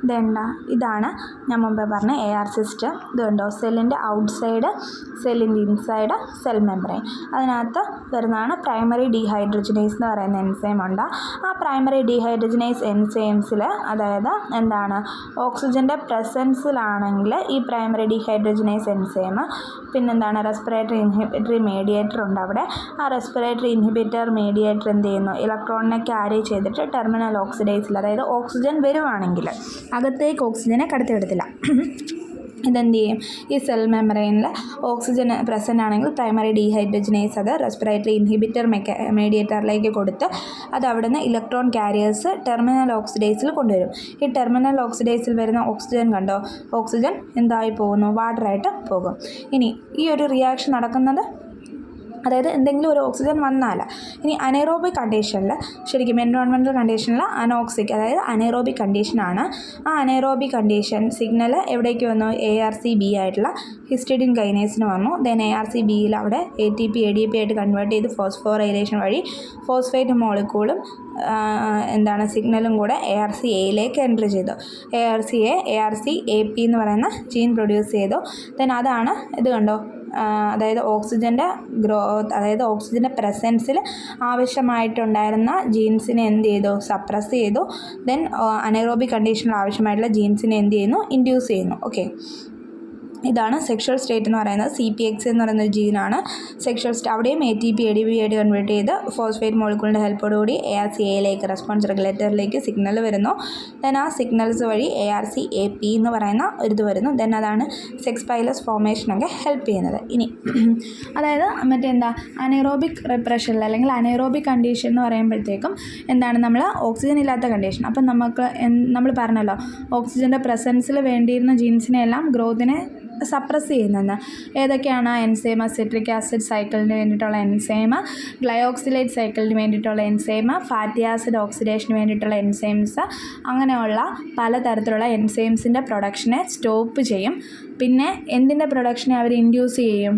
ഇതെന്താ, ഇതാണ് ഞാൻ മുമ്പേ പറഞ്ഞ AR സിസ്റ്റം. ഇത് കണ്ടോ, സെല്ലിൻ്റെ ഔട്ട്സൈഡ്, സെല്ലിൻ്റെ ഇൻസൈഡ്, സെൽ മെംബ്രെയിൻ. അതിനകത്ത് വരുന്നതാണ് പ്രൈമറി ഡീഹൈഡ്രജനേസ് എന്ന് പറയുന്ന എൻസൈം ഉണ്ട്. ആ പ്രൈമറി ഡീഹൈഡ്രജനേസ് എൻസൈംസിൽ, അതായത് എന്താണ്, ഓക്സിജൻ്റെ പ്രസൻസിലാണെങ്കിൽ ഈ പ്രൈമറി ഡീഹൈഡ്രജനേസ് എൻസൈം പിന്നെന്താണ്, റെസ്പിറേറ്ററി ഇൻഹിബിറ്ററി മീഡിയേറ്റർ ഉണ്ട് അവിടെ. ആ റെസ്പിറേറ്ററി ഇൻഹിബിറ്റർ മീഡിയേറ്റർ എന്ത് ചെയ്യുന്നു, ഇലക്ട്രോണിനെ ക്യാരി ചെയ്തിട്ട് ടെർമിനൽ ഓക്സിഡേസിൽ, അതായത് ഓക്സിജൻ വരുവാണെങ്കിൽ അകത്തേക്ക് ഓക്സിജനെ കടത്തിവിടത്തില്ല. ഇതെന്ത് ചെയ്യും, ഈ സെൽ മെംബ്രെയിനിൽ ഓക്സിജൻ പ്രസൻ്റ് ആണെങ്കിൽ പ്രൈമറി ഡീഹൈഡ്രജനേസ് അത് റെസ്പിറേറ്ററി ഇൻഹിബിറ്റർ മീഡിയേറ്ററിലേക്ക് കൊടുത്ത് അത് അവിടുന്ന് ഇലക്ട്രോൺ ക്യാരിയേഴ്സ് ടെർമിനൽ ഓക്സിഡേസിൽ കൊണ്ടുവരും. ഈ ടെർമിനൽ ഓക്സിഡേസിൽ വരുന്ന ഓക്സിജൻ കണ്ടോ, ഓക്സിജൻ എന്തായി പോകുന്നു, വാട്ടറായിട്ട് പോകും. ഇനി ഈ ഒരു റിയാക്ഷൻ നടക്കുന്നത്, അതായത് എന്തെങ്കിലും ഒരു ഓക്സിജൻ വന്നാൽ, ഇനി അനൈറോബിക് കണ്ടീഷനിൽ, ശരിക്കും എൻവയോൺമെൻറ്റൽ കണ്ടീഷനിൽ അനോക്സിക്, അതായത് അനൈറോബിക് കണ്ടീഷനാണ്. ആ അനൈറോബിക് കണ്ടീഷൻ സിഗ്നൽ എവിടേക്ക് വന്നു, ARCB ആയിട്ടുള്ള ഹിസ്റ്റഡിൻ കൈനേസിന് വന്നു. ദെൻ ARCBയിൽ അവിടെ ATP ADP ആയിട്ട് കൺവേർട്ട് ചെയ്ത് ഫോസ്ഫോറൈലേഷൻ വഴി ഫോസ്ഫേറ്റ് മോളിക്യൂളും എന്താണ് സിഗ്നലും കൂടെ ARCAയിലേക്ക് എൻ്റർ ചെയ്തു. ARCAP എന്ന് പറയുന്ന ജീൻ പ്രൊഡ്യൂസ് ചെയ്തു. ദെൻ അതാണ് ഇത് കണ്ടോ, അതായത് ഓക്സിജൻ്റെ അതായത് ഓക്സിജൻ്റെ പ്രസൻസിൽ ആവശ്യമായിട്ടുണ്ടായിരുന്ന ജീൻസിനെ എന്ത് ചെയ്തു, സപ്രസ് ചെയ്തു. ദെൻ അനൈറോബിക് കണ്ടീഷനിൽ ആവശ്യമായിട്ടുള്ള ജീൻസിനെ എന്ത് ചെയ്യുന്നു, ഇൻഡ്യൂസ് ചെയ്യുന്നു. ഓക്കെ, ഇതാണ് സെക്ഷൽ സ്റ്റേറ്റ് എന്ന് പറയുന്നത്. CPX എന്ന് പറയുന്ന ജീനാണ് സെക്ഷൽ സ്റ്റേറ്റ്. അവിടെയും ATP ADP ആയിട്ട് കൺവേർട്ട് ചെയ്ത് ഫോസ്ഫേറ്റ് മോളിക്യൂളിൻ്റെ ഹെൽപ്പോടുകൂടി ARCAയിലേക്ക്, റെസ്പോൺസ് റെഗുലേറ്ററിലേക്ക് സിഗ്നൽ വരുന്നു. ദെൻ ആ സിഗ്നൽസ് വഴി ARCAP എന്ന് പറയുന്ന ഒരു വരുന്നു. ദെൻ അതാണ് സെക്സ് പൈലസ് ഫോർമേഷനൊക്കെ ഹെൽപ്പ് ചെയ്യുന്നത്. ഇനി അതായത് മറ്റെന്താ, അനൈറോബിക് റിപ്രഷനിൽ അല്ലെങ്കിൽ അനൈറോബിക് കണ്ടീഷൻ എന്ന് പറയുമ്പോഴത്തേക്കും എന്താണ്, നമ്മൾ ഓക്സിജൻ ഇല്ലാത്ത കണ്ടീഷൻ. അപ്പം നമ്മൾ പറഞ്ഞല്ലോ, ഓക്സിജൻ്റെ പ്രസൻസിൽ വേണ്ടിയിരുന്ന ജീൻസിനെ എല്ലാം ഗ്രോത്തിനെ സപ്രസ് ചെയ്യുന്നത്. ഏതൊക്കെയാണ്, എൻസൈമ സിട്രിക് ആസിഡ് സൈക്കിളിന് വേണ്ടിയിട്ടുള്ള എൻസൈമ, ഗ്ലയോക്സിലേറ്റ് സൈക്കിളിന് വേണ്ടിയിട്ടുള്ള എൻസൈമ, ഫാറ്റി ആസിഡ് ഓക്സിഡേഷന് വേണ്ടിയിട്ടുള്ള എൻസൈംസ്, അങ്ങനെയുള്ള പലതരത്തിലുള്ള എൻസൈംസിൻ്റെ പ്രൊഡക്ഷനെ സ്റ്റോപ്പ് ചെയ്യും. പിന്നെ എന്തിൻ്റെ പ്രൊഡക്ഷനെ അവർ ഇൻഡ്യൂസ് ചെയ്യും,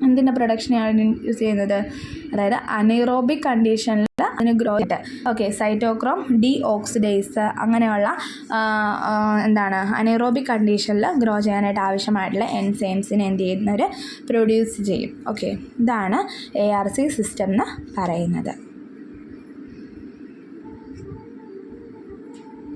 എന്തിൻ്റെ പ്രൊഡക്ഷനെയാണ് യൂസ് ചെയ്യുന്നത്, അതായത് അനൈറോബിക് കണ്ടീഷനിൽ അതിന് growth. Okay, cytochrome D oxidase അങ്ങനെയുള്ള എന്താണ് അനൈറോബിക് കണ്ടീഷനിൽ ഗ്രോ ചെയ്യാനായിട്ട് ആവശ്യമായിട്ടുള്ള എൻസൈംസിനെ എന്ത് ചെയ്യുന്നവർ പ്രൊഡ്യൂസ് ചെയ്യും. ഓക്കെ, ഇതാണ് ARC സിസ്റ്റം എന്ന് പറയുന്നത്.